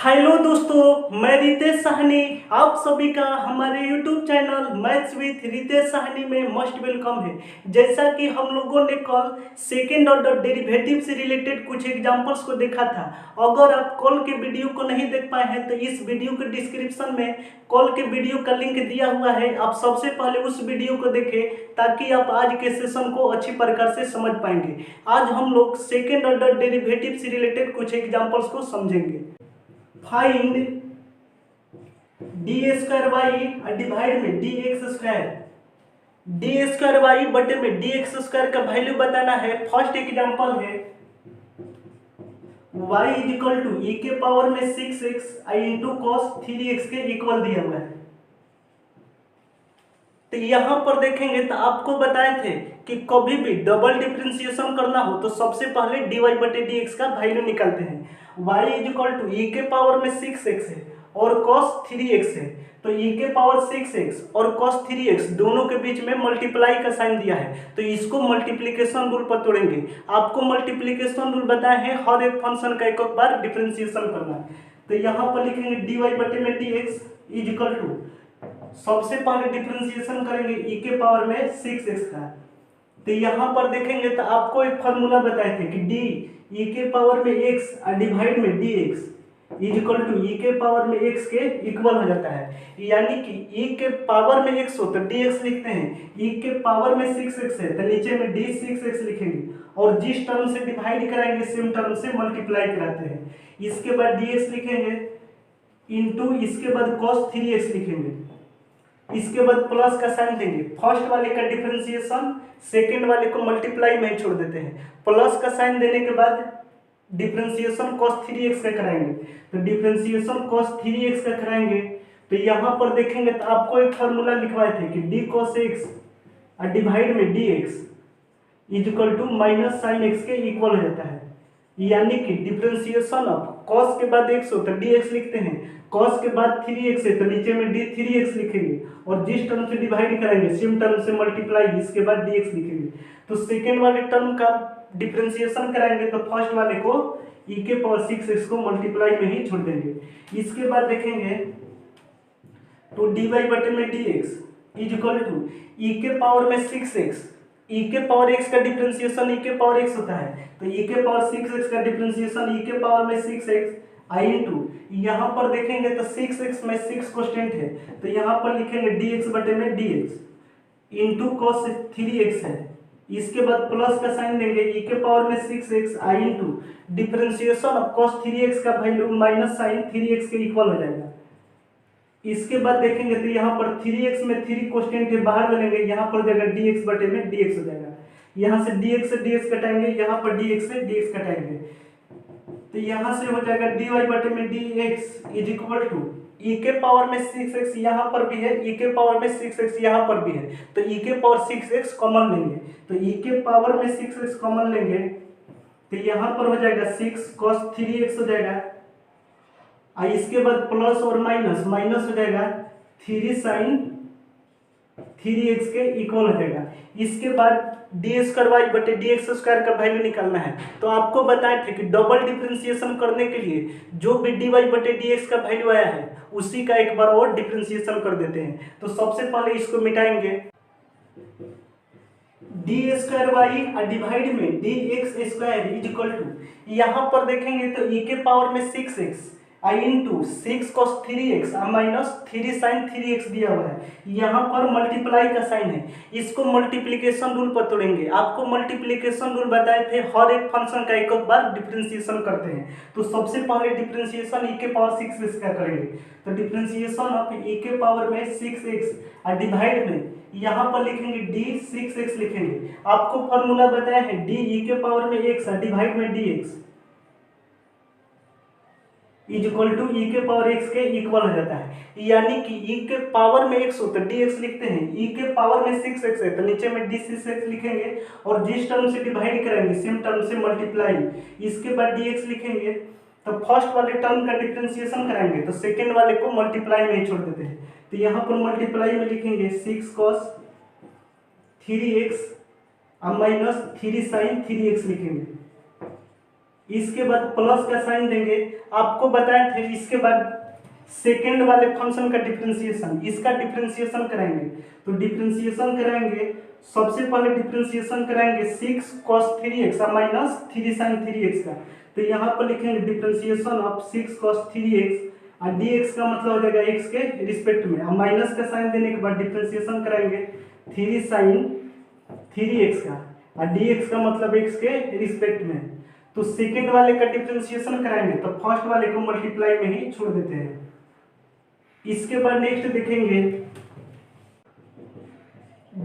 Hello दोस्तों, मैं रितेश साहनी। आप सभी का हमारे YouTube channel maths with Ritesh Sahni में मोस्ट वेलकम है। जैसा कि हम लोगों ने कल सेकेंड ऑर्डर डेरिवेटिव से रिलेटेड कुछ एग्जांपल्स को देखा था। अगर आप कल के वीडियो को नहीं देख पाए हैं तो इस वीडियो के डिस्क्रिप्शन में कल के वीडियो का लिंक दिया हुआ है। आप सबसे पहले उस वीडियो को देखें ताकि आप आज के सेशन को अच्छी प्रकार से समझ पाएंगे। आज हम लोग सेकेंड ऑर्डर डेरिवेटिव से रिलेटेड कुछ एग्जाम्पल्स को समझेंगे। Find d square Y divide में D x square. D square y बटे में डी एक्स स्क्वायर का वैल्यू बताना है। फर्स्ट एग्जांपल है y is equal to e के पावर में 6x i into cos 3x के इक्वल दिया हुआ है। तो यहां पर देखेंगे तो आपको बताए थे कि कभी भी डबल डिफरेंशिएशन करना हो तो सबसे पहले dy बटे dx का वैल्यू निकालते हैं। y is equal to e के पावर में 6x है और cos 3x है, तो e के पावर 6x और cos 3x दोनों के बीच में मल्टीप्लाई का साइन दिया है, तो इसको मल्टीप्लिकेशन रूल पर तोड़ेंगे। आपको मल्टीप्लिकेशन रूल बताए हैं हर एक फंक्शन का एक बार डिफरेंशिएशन करना है। तो यहाँ पर लिखेंगे dy बटे में dx इज इक्वल टू, सबसे पहले डिफरेंशिएशन करेंगे e के पावर में 6x का। तो यहाँ पर देखेंगे तो आपको एक फार्मूला बताए थे कि d e के पावर में x डिवाइड में dx is equal to e के पावर में x के इक्वल हो जाता है। यानी कि e के पावर में x हो तो dx लिखते हैं, e के पावर में 6x है तो नीचे में d 6x लिखेंगे और जिस टर्म से डिवाइड कराएंगे सेम टर्म से मल्टीप्लाई कराते हैं। इसके बाद dx लिखेंगे इंटू इसके बाद cos 3x लिखेंगे, इसके बाद प्लस का साइन देंगे। फर्स्ट वाले का डिफरेंशिएशन सेकंड वाले को मल्टीप्लाई में ही छोड़ देते हैं। प्लस का साइन देने के बाद डिफरेंशिएशन cos 3x का कराएंगे, तो डिफरेंशिएशन cos 3x का कराएंगे। तो यहाँ पर देखेंगे तो आपको एक फार्मूला लिखवाए थे कि d cos x डिवाइड में dx is equal to minus sine x के इक्वल हो जाता है। यानी कि डिफरेंशिएशन ऑफ cos के बाद x हो तो dx लिखते हैं, cos के बाद 3x है तो नीचे में d 3x लिखेंगे और जिस टर्म से डिवाइड कराएंगे सेम टर्म से मल्टीप्लाई, इसके बाद dx लिखेंगे। तो सेकेंड वाले टर्म का डिफरेंशिएशन कराएंगे तो फर्स्ट वाले को e के पावर 6x को मल्टीप्लाई में ही छोड़ देंगे। इसके बाद देखेंगे तो dy बटे में dx is equal to e के पावर में 6x, e के पावर x का डिफरेंशिएशन e के पावर x होता है, तो e के पावर 6x का डिफरेंशिएशन e के पावर में 6x आई इंटू यहाँ पर देखेंगे तो 6x में 6 कांस्टेंट है तो यहाँ पर लिखेंगे dx बटे में dx इंटू cos 3x है। इसके बाद प्लस का साइन देंगे, e के पावर में 6x i into differentiation of cos 3x का वैल्यू माइनस साइन 3x के इक्वल हो जाएगा। इसके बाद देखेंगे तो यहाँ पर 3x में 3 कांस्टेंट है बाहर ले लेंगे, यहाँ पर जाएगा dx बटे में dx हो जाएगा। यहाँ से dx कटाएंगे, यहाँ पर dx से dx कटाएंगे, तो यहाँ से हो जाएगा dy बटे में dx is equal to e के पावर में 6x यहाँ पर भी है, e के पावर में 6x यहाँ पर भी है, तो e के पावर 6x कॉमन लेंगे, तो e के पावर में 6x कॉमन लेंगे तो यहाँ पर हो जाएगा 6 cos 3x हो जाएगा, और इसके बाद प्लस और माइनस माइनस हो जाएगा 3 sin 3x के इक्वल हो जाएगा। इसके बाद डी स्क्वायर वाई बटे डी एक्स स्क्वायर का वैल्यू निकालना है। तो आपको बताए थे कि डबल डिफरेंशिएशन करने के लिए जो भी डी वाई बटे डी एक्स का वैल्यू आया है उसी का एक बार और डिफरेंशिएशन कर देते हैं। तो सबसे पहले इसको मिटाएंगे, डी स्क्वायर वाई डिवाइड में D x square is equal to, यहाँ पर देखेंगे तो ई के पावर में 6x i into 6 cos 3x minus 3 sin 3x दिया हुआ है। यहाँ पर मल्टीप्लाई का साइन है, इसको मल्टीप्लिकेशन रूल पर तोड़ेंगे। आपको मल्टीप्लिकेशन रूल बताए थे हर एक फंक्शन का एक बार डिफरेंशिएशन करते हैं। तो सबसे पहले डिफरेंशिएशन e के पावर 6x का करेंगे, तो डिफरेंशिएशन ऑफ e के पावर में 6x डिवाइड में यहाँ पर लिखेंगे d 6x लिखेंगे। आपको फॉर्मूला बताया है d e के पावर में x डिवाइड में dx is equal to e के पावर x के इक्वल हो जाता है। यानी कि e के पावर में x हो तो dx लिखते हैं, e के पावर में 6x है तो नीचे में d 6x लिखेंगे और जिस टर्म से डिवाइड करेंगे सेम टर्म से मल्टीप्लाई, इसके बाद dx लिखेंगे। तो फर्स्ट वाले टर्म का डिफरेंशिएशन कराएंगे तो सेकेंड वाले को मल्टीप्लाई में ही छोड़ देते हैं। तो यहाँ पर मल्टीप्लाई में लिखेंगे 6 cos 3x minus 3 sin 3x लिखेंगे। इसके बाद प्लस का साइन देंगे। आपको बताए थे इसके बाद सेकेंड वाले फंक्शन का डिफरेंशिएशन, इसका डिफरेंशिएशन कराएंगे। तो डिफरेंशिएशन कराएंगे, सबसे पहले डिफरेंशिएशन कराएंगे 6 cos 3x minus 3 sin 3x का। तो यहाँ पर लिखेंगे डिफरेंशिएशन ऑफ 6 cos 3x और dx का मतलब हो जाएगा x के रिस्पेक्ट में। अब माइनस का साइन देने के बाद डिफरेंशिएशन कराएंगे 3 sin 3x का और dx का मतलब x के रिस्पेक्ट में। तो सेकेंड वाले का डिफरेंशिएशन कराएंगे तो फर्स्ट वाले को मल्टीप्लाई में ही छोड़ देते हैं। इसके बाद नेक्स्ट देखेंगे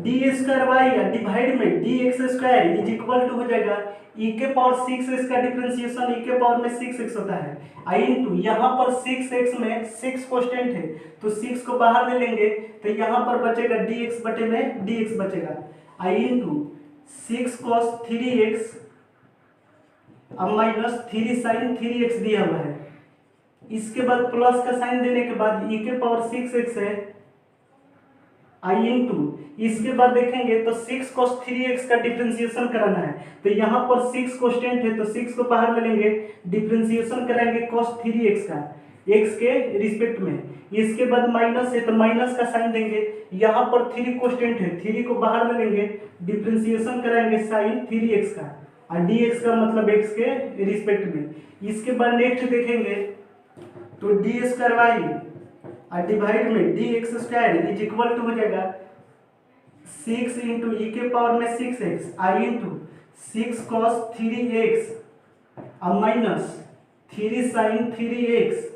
डी स्क्वायर वाई डिवाइड में D x square is equal to हो जाएगा e के पावर 6x का डिफरेंशिएशन e के पावर में 6x होता है आई इंटू यहाँ पर 6x में 6 कांस्टेंट है तो 6 को बाहर ले लेंगे तो यहाँ पर बचेगा dx बटे में dx बचेगा आई इंटू 6 cos 3x अब माइनस 3 sin 3x दिया हुआ है। इसके बाद प्लस का साइन देने के बाद e के पावर 6x है आई इंटू इसके बाद देखेंगे तो 6 cos 3x का डिफरेंशिएशन कराना है तो यहाँ पर 6 कांस्टेंट है तो 6 को बाहर ले लेंगे, डिफरेंशिएशन कराएंगे cos 3x का x के रिस्पेक्ट में। इसके बाद माइनस है तो माइनस का साइन देंगे, यहाँ पर 3 कांस्टेंट है 3 को बाहर ले लेंगे, डिफरेंशिएशन कराएंगे sin 3x का और dx का मतलब x के रिस्पेक्ट में। इसके बाद नेक्स्ट देखेंगे तो डी स्क्वायर वाई और डिवाइड में D x square is equal to हो जाएगा 6 इंटू ई के पावर में 6x i into 6 cos 3x अब माइनस 3 sin 3x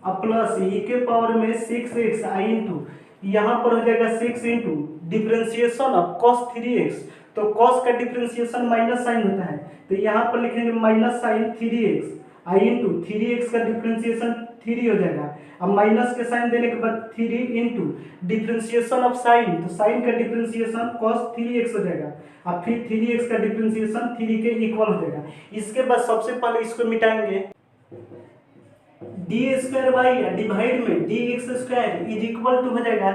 अब प्लस ई के पावर में 6x आई इंटू यहाँ पर हो जाएगा 6 into differentiation of cos 3x तो cos का डिफरेंशिएशन माइनस साइन होता है तो यहाँ पर लिखेंगे माइनस साइन 3x आई इंटू 3x का डिफरेंशिएशन 3 हो जाएगा। अब माइनस के साइन देने के बाद 3 इंटू डिफरेंशिएशन ऑफ साइन तो साइन का डिफरेंशिएशन cos 3x हो जाएगा। अब फिर 3x का डिफरेंशिएशन 3 के इक्वल हो जाएगा। इसके बाद सबसे पहले इसको मिटाएंगे, डी स्क्वायर वाई डिवाइड में D x square is equal to हो जाएगा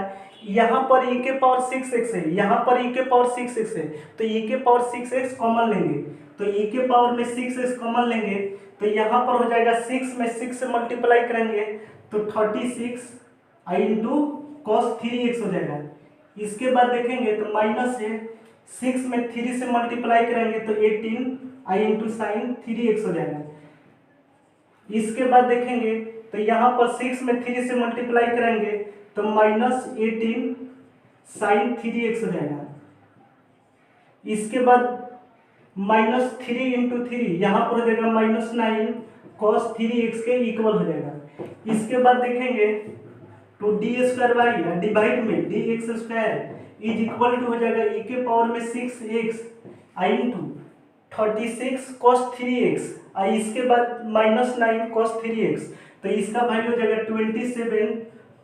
यहाँ पर e के पावर 6x है, यहाँ पर e के पावर 6x है तो e के पावर 6x कॉमन लेंगे तो e के पावर में 6x कॉमन लेंगे तो यहाँ पर हो जाएगा 6 में 6 से मल्टीप्लाई करेंगे तो 36 आई इंटू कॉस 3x हो जाएगा। इसके बाद देखेंगे तो माइनस है 6 में 3 से मल्टीप्लाई करेंगे तो 18 आई इंटू साइन 3x हो जाएगा। इसके बाद देखेंगे तो यहाँ पर 6 में 3 से मल्टीप्लाई करेंगे तो माइनस 18 साइन 3x हो जाएगा। इसके बाद माइनस 3 इंटू 3 यहाँ पर हो जाएगा माइनस 9 कॉस 3x के इक्वल हो जाएगा। इसके बाद देखेंगे तो डी स्क्वायर वाई डिवाइड में D x square is equal to हो जाएगा e के पावर में 6x i into 36 cos 3x और इसके बाद माइनस 9 cos 3x तो इसका वैल्यू हो जाएगा 27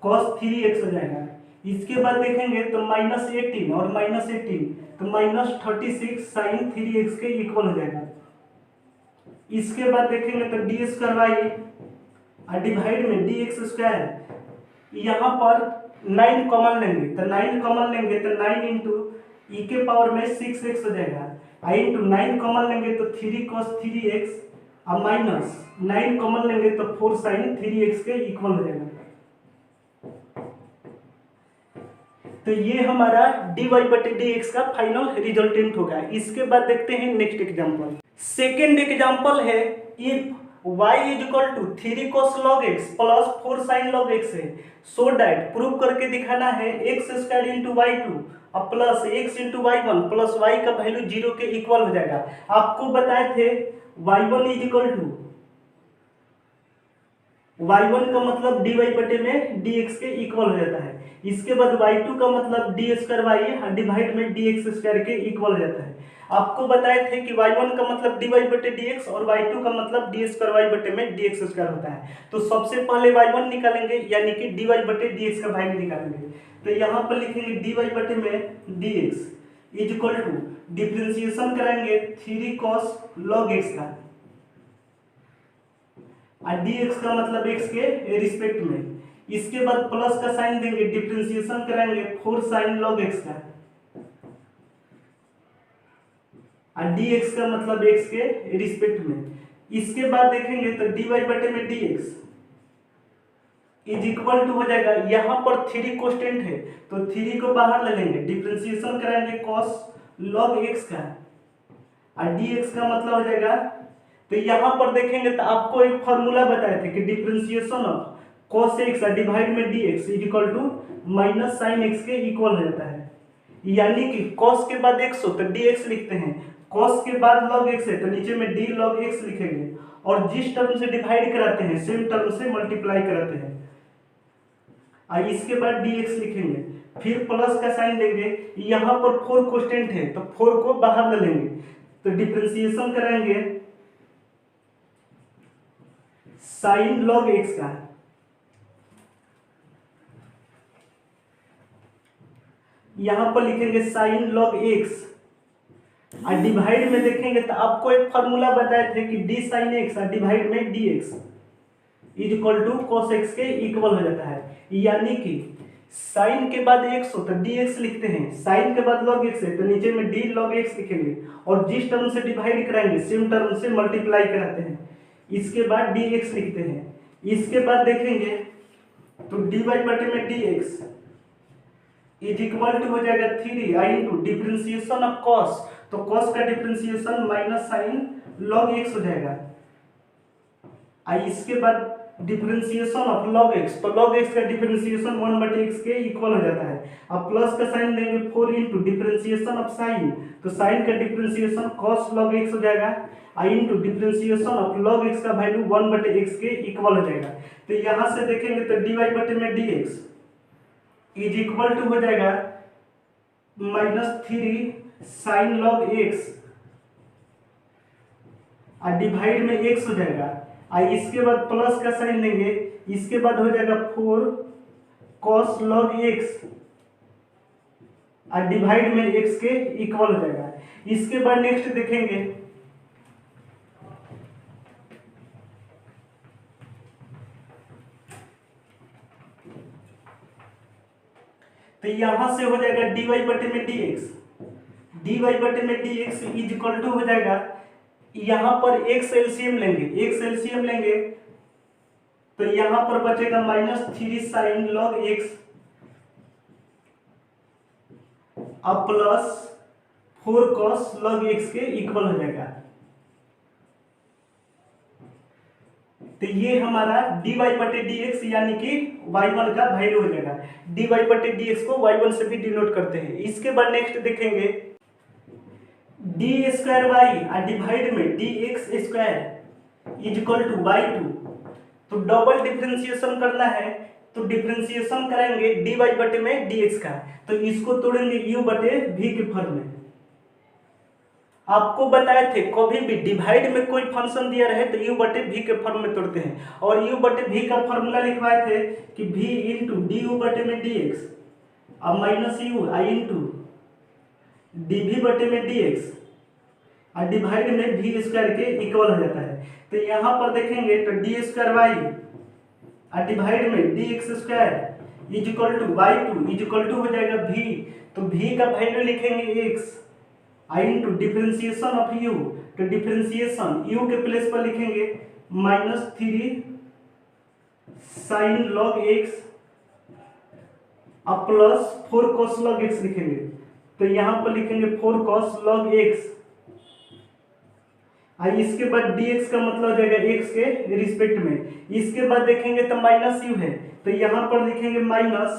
cos 3x हो जाएगा। इसके बाद देखेंगे तो माइनस 18 और माइनस 18 तो माइनस 36 साइन 3x के इक्वल हो जाएगा। इसके बाद देखेंगे तो डी स्क्वायर वाई और डिवाइड में डी एक्स स्क्वायर यहाँ पर 9 कॉमन लेंगे तो 9 कॉमन लेंगे तो 9 इंटू ई के पावर में 6x हो जाएगा आई इंटू 9 कॉमन लेंगे तो 3 cos 3x और माइनस 9 कॉमन लेंगे तो 4 साइन 3x के इक्वल हो जाएगा। तो ये हमारा dy बटे dx का फाइनल रिजल्टेंट होगा। इसके बाद देखते हैं नेक्स्ट एग्जांपल। सेकेंड एग्जांपल है if y is equal to 3 cos log x plus 4 sin log x है सो डैट प्रूव करके दिखाना है x square into y two और plus x into y one plus y का value 0 के equal हो जाएगा। आपको बताए थे y1 is equal to y1 का मतलब dy बटे में dx के इक्वल हो जाता है। इसके बाद y2 का मतलब डी स्क्वायर वाई डिवाइड में dx स्क्वायर के इक्वल हो जाता है। आपको बताए थे कि y1 का मतलब dy बटे dx और y2 का मतलब डी स्क्वायर वाई बटे में dx स्क्वायर होता है। तो सबसे पहले y1 निकालेंगे यानी कि dy बटे dx का वैल्यू निकालेंगे तो यहाँ पर लिखेंगे dy बटे में dx is equal to differentiation करेंगे 3 cos log x का और dx का मतलब x के रिस्पेक्ट में। इसके बाद प्लस का साइन देंगे, डिफरेंशिएशन करेंगे 4 sin log x का और डी एक्स का मतलब एक्स के रिस्पेक्ट में। इसके बाद देखेंगे तो डी वाई बटे में D x is equal to हो जाएगा, यहाँ पर 3 कांस्टेंट है तो 3 को बाहर ले लेंगे, डिफरेंशिएशन कराएंगे cos log x का, और dx का मतलब हो जाएगा। तो यहाँ पर देखेंगे तो आपको एक फॉर्मूला बताए थे कि differentiation of cos x divide में dx is equal to minus sine x के इक्वल हो जाता है। यानी कि cos के बाद x हो तो dx लिखते हैं, cos के बाद log x है तो नीचे में d log x लिखेंगे, और जिस टर्म से डिवाइड कराते हैं सेम टर्म से मल्टीप्लाई कराते हैं, और इसके बाद dx लिखेंगे, फिर प्लस का साइन देंगे। यहाँ पर 4 कांस्टेंट है तो 4 को बाहर ले लेंगे, तो डिफरेंशिएशन कराएंगे साइन लॉग x का, यहाँ पर लिखेंगे साइन लॉग x, और डिवाइड में देखेंगे तो आपको एक फॉर्मूला बताए थे कि डी साइन x डिवाइड में dx is equal to cos x के इक्वल हो जाता है। यानी कि साइन के बाद x हो तो dx लिखते हैं, साइन के बाद log x है तो नीचे में d log x लिखेंगे, और जिस टर्म से डिवाइड कराएंगे सेम टर्म से मल्टीप्लाई कराते हैं, इसके बाद dx लिखते हैं। इसके बाद देखेंगे तो dy बटे में dx इज इक्वल टू हो जाएगा 3 i into differentiation of cos, तो cos का differentiation minus sine log x हो जाएगा, और इसके बाद डिफरेंशिएशन ऑफ log x, तो log x का डिफरेंशिएशन 1/x के इक्वल हो जाता है। अब प्लस का साइन देंगे 4 इंटू डिफरेंशिएशन ऑफ साइन, तो साइन का डिफरेंशिएशन cos log x हो जाएगा, और into differentiation of log x का वैल्यू 1/x के इक्वल हो जाएगा। तो यहाँ से देखेंगे तो dy बटे में dx इज इक्वल टू हो जाएगा -3 साइन log x, और डिवाइड में x हो जाएगा, और इसके बाद प्लस का साइन देंगे, इसके बाद हो जाएगा 4 cos log x, और डिवाइड में x के इक्वल हो जाएगा। इसके बाद नेक्स्ट देखेंगे तो यहां से हो जाएगा dy बटे में dx, dy बटे में dx इज इक्वल टू हो जाएगा, यहाँ पर x एलसीएम लेंगे तो यहाँ पर बचेगा -3 साइन log x अब प्लस 4 cos log x के इक्वल हो जाएगा। तो ये हमारा dy बटे dx यानी कि y1 का वैल्यू हो जाएगा। dy बटे dx को y1 से भी डिनोट करते हैं। इसके बाद नेक्स्ट देखेंगे d स्क्वायर y डिवाइड में dx square is equal to y2, तो डबल डिफरेंशिएशन करना है तो डिफरेंशिएशन करेंगे dy बटे में dx का, तो इसको तोड़ेंगे u बटे v के फॉर्म में। आपको बताए थे कभी भी डिवाइड में कोई फंक्शन दिया रहे तो u बटे v के फॉर्म में तोड़ते हैं, और u बटे v का फॉर्मूला लिखवाए थे कि v इंटू du बटे में dx अब माइनस u आई इंटू dv बटे में dx और डिवाइड में v स्क्वायर के इक्वल हो जाता है। तो यहाँ पर देखेंगे तो डी स्क्वायर वाई और डिवाइड में dx square is equal to y2 is equal to हो जाएगा v, तो v का वैल्यू लिखेंगे x i into differentiation of u, तो डिफरेंशिएशन u के प्लेस पर लिखेंगे -3 साइन log x अब प्लस 4 cos log x लिखेंगे, तो यहाँ पर लिखेंगे 4 cos log x, और इसके बाद dx का मतलब हो जाएगा x के रिस्पेक्ट में। इसके बाद देखेंगे तो माइनस u है तो यहाँ पर लिखेंगे माइनस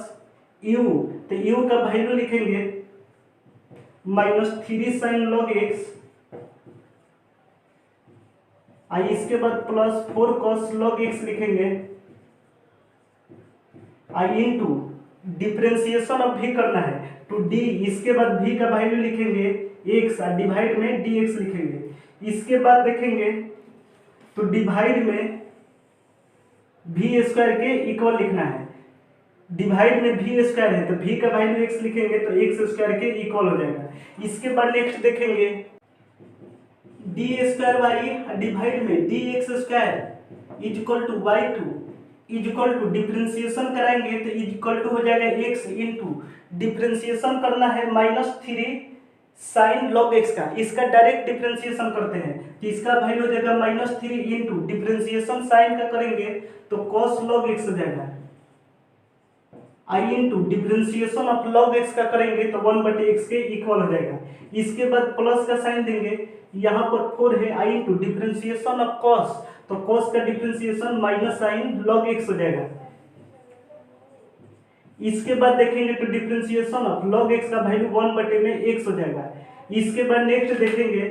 u, तो u का वैल्यू लिखेंगे -3 साइन log x और इसके बाद प्लस 4 cos log x लिखेंगे और इनटू डिफरेंशिएशन अब भी करना है टू d, इसके बाद v का वैल्यू लिखेंगे x और डिवाइड में dx लिखेंगे। इसके बाद देखेंगे तो डिवाइड में v स्क्वायर के इक्वल लिखना है, डिवाइड में v स्क्वायर है तो v का वैल्यू x लिखेंगे तो x स्क्वायर के इक्वल हो जाएगा। इसके बाद नेक्स्ट देखेंगे डी स्क्वायर वाई डिवाइड में dx square is equal to y2 is equal to differentiation कराएंगे तो इज इक्वल टू हो जाएगा x इंटू डिफरेंशिएशन करना है -3 साइन लॉग एक्स का, इसका डायरेक्ट डिफरेंशिएशन करते हैं तो इसका वैल्यू हो जाएगा -3 इंटू डिफरेंशिएशन साइन का करेंगे तो कॉस लॉग एक्स हो जाएगा, i into differentiation of log x का करेंगे तो 1/x के इक्वल हो जाएगा। इसके बाद प्लस का साइन देंगे, यहाँ पर 4 है, आई इंटू डिफरेंशिएशन ऑफ कॉस, तो कॉस का differentiation minus sign log x हो जाएगा। इसके बाद देखेंगे तो डिफरेंशिएशन ऑफ लॉग एक्स का वैल्यू 1/x हो जाएगा। इसके बाद नेक्स्ट देखेंगे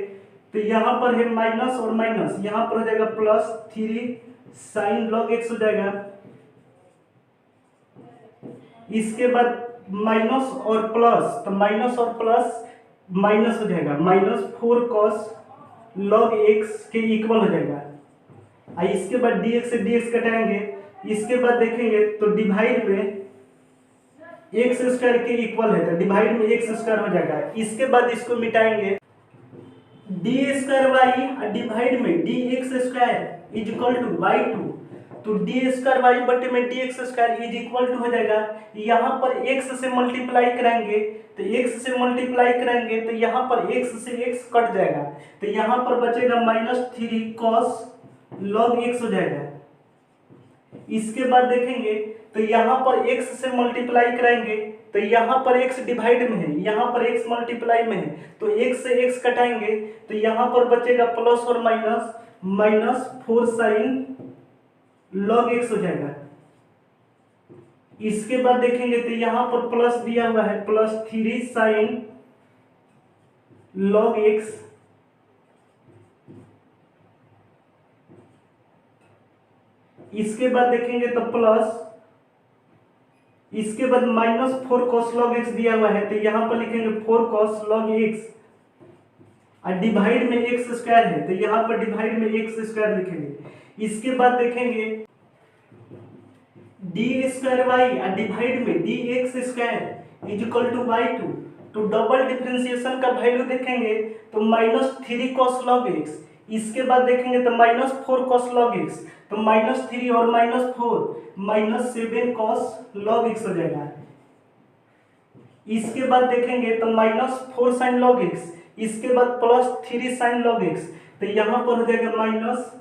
तो यहाँ पर है माइनस और माइनस, यहाँ पर हो जाएगा +3 साइन लॉग एक्स हो जाएगा। इसके बाद माइनस और प्लस, तो माइनस और प्लस माइनस हो जाएगा, -4 कॉस लॉग एक्स के इक्वल हो जाएगा। इसके बाद dx से dx कटाएंगे। इसके बाद देखेंगे तो डिवाइड में एक्स स्क्वायर के इक्वल है तो डिवाइड में एक्स स्क्वायर हो जाएगा। इसके बाद इसको मिटाएंगे, डी स्क्वायर वाई डिवाइड में D x square is equal to y2, तो डी स्क्वायर वाई बटे में D x square is equal to हो जाएगा। यहाँ पर x से मल्टीप्लाई कराएंगे तो x से मल्टीप्लाई कराएंगे तो यहाँ पर x से x कट जाएगा तो यहाँ पर बचेगा -3 कॉस लॉग x हो जाएगा। इसके बाद देखेंगे तो यहाँ पर x से मल्टीप्लाई कराएंगे तो यहाँ पर x डिवाइड में है, यहाँ पर x मल्टीप्लाई में है तो x से x कटाएंगे तो यहाँ पर बचेगा प्लस और माइनस -4 साइन लॉग x हो जाएगा। इसके बाद देखेंगे तो यहाँ पर प्लस दिया हुआ है +3 साइन लॉग x, इसके बाद देखेंगे तो प्लस, इसके बाद -4 cos log x दिया हुआ है तो यहाँ पर लिखेंगे 4 cos log x और डिवाइड में x स्क्वायर है तो यहाँ पर डिवाइड में x स्क्वायर लिखेंगे। इसके बाद देखेंगे डी स्क्वायर वाई और डिवाइड में D x square is equal to y2, तो डबल डिफरेंशिएशन का वैल्यू देखेंगे तो -3 cos log x, इसके बाद देखेंगे तो -4 cos log x, तो -3 और -4 -7 cos log x हो जाएगा। इसके बाद देखेंगे तो -4 sin log x, इसके बाद +3 sin log x, तो यहाँ पर हो जाएगा माइनस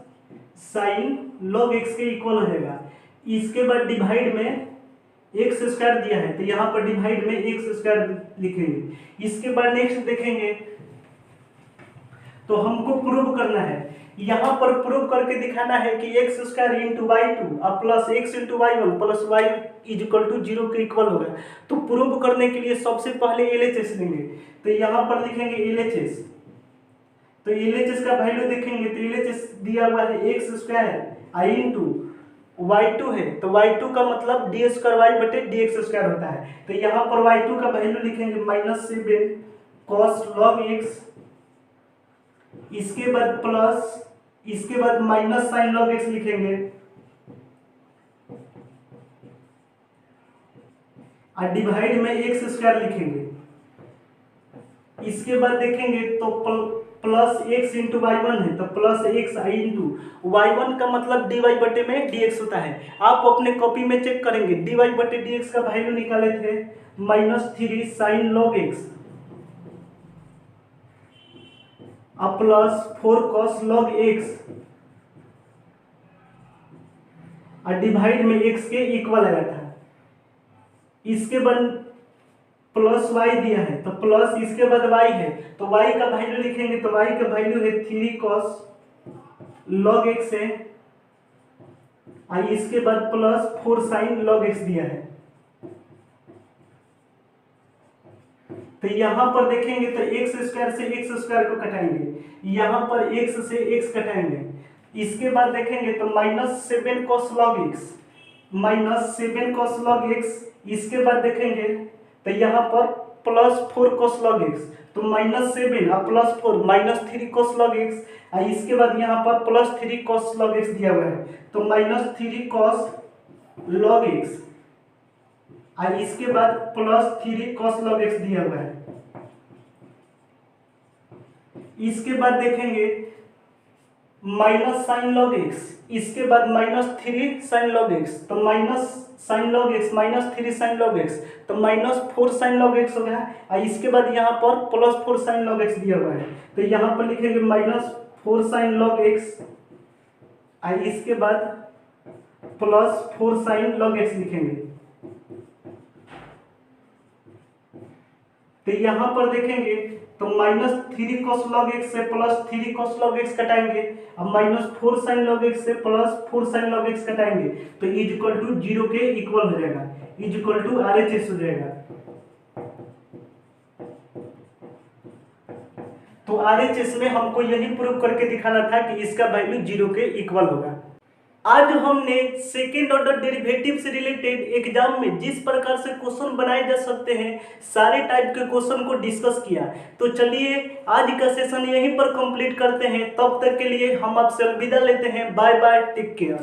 sin log x के इक्वल हो जाएगा। इसके बाद डिवाइड में एक्स स्क्वायर दिया है तो यहाँ पर डिवाइड में एक्स स्क्वायर लिखेंगे। इसके बाद नेक्स्ट देखेंगे तो हमको प्रूव करना है, यहाँ पर प्रूव करके दिखाना है कि एक्स स्क्वायर इंटू y2 और plus x into y1 plus y is equal to 0 के इक्वल होगा। तो प्रूव करने के लिए सबसे पहले LHS लेंगे तो यहाँ पर लिखेंगे LHS, तो LHS का वैल्यू देखेंगे तो LHS दिया हुआ है एक्स स्क्वायर आई इंटू y2 है तो y2 का मतलब डी स्क्वायर वाई बटे डी एक्स स्क्वायर होता है तो यहाँ पर y2 का वैल्यू लिखेंगे -7 cos log x, इसके बाद प्लस, इसके बाद माइनस साइन log x लिखेंगे और डिवाइड में एक्स स्क्वायर लिखेंगे। इसके बाद देखेंगे तो प्लस एक्स इंटू y1 है तो प्लस एक्स आई इंटू y1 का मतलब dy बटे में dx होता है। आप अपने कॉपी में चेक करेंगे dy बटे dx का वैल्यू निकाले थे -3 साइन log x और +4 cos log x और डिवाइड में x के इक्वल आया था। इसके बाद प्लस y दिया है तो प्लस, इसके बाद y है तो y का वैल्यू लिखेंगे तो y का वैल्यू है 3 cos log x है और इसके बाद +4 sin log x दिया है। तो यहाँ पर देखेंगे तो एक्स स्क्वायर से एक्स स्क्वायर को कटाएंगे, यहाँ पर x से x कटाएंगे। इसके बाद देखेंगे तो -7 cos log x, -7 cos log x, इसके बाद देखेंगे तो यहाँ पर +4 cos log x, तो -7 और +4 -3 cos log x और इसके बाद यहाँ पर +3 cos log x दिया हुआ है तो -3 cos log x और इसके बाद +3 cos log x दिया हुआ है। इसके बाद देखेंगे माइनस साइन लॉग एक्स, इसके बाद -3 साइन लॉग एक्स, तो minus sign log x -3 sign log x, तो -4 साइन लॉग एक्स हो गया। और इसके बाद यहाँ पर +4 साइन लॉग एक्स दिया हुआ है, तो यहाँ पर लिखेंगे -4 साइन लॉग एक्स, और इसके बाद +4 साइन लॉग एक्स लिखेंगे। तो यहाँ पर देखेंगे तो -3 cos log x से +3 cos log x कटाएंगे, अब -4 sin log x से +4 sin log x कटाएंगे, तो = 0 के इक्वल हो जाएगा, = RHS हो जाएगा। तो RHS में हमको यही प्रूव करके दिखाना था कि इसका वैल्यू 0 के इक्वल होगा। आज हमने सेकेंड ऑर्डर डेरिवेटिव से रिलेटेड एग्जाम में जिस प्रकार से क्वेश्चन बनाए जा सकते हैं सारे टाइप के क्वेश्चन को डिस्कस किया। तो चलिए आज का सेशन यहीं पर कंप्लीट करते हैं, तब तक के लिए हम आपसे अलविदा लेते हैं। Bye bye, take care.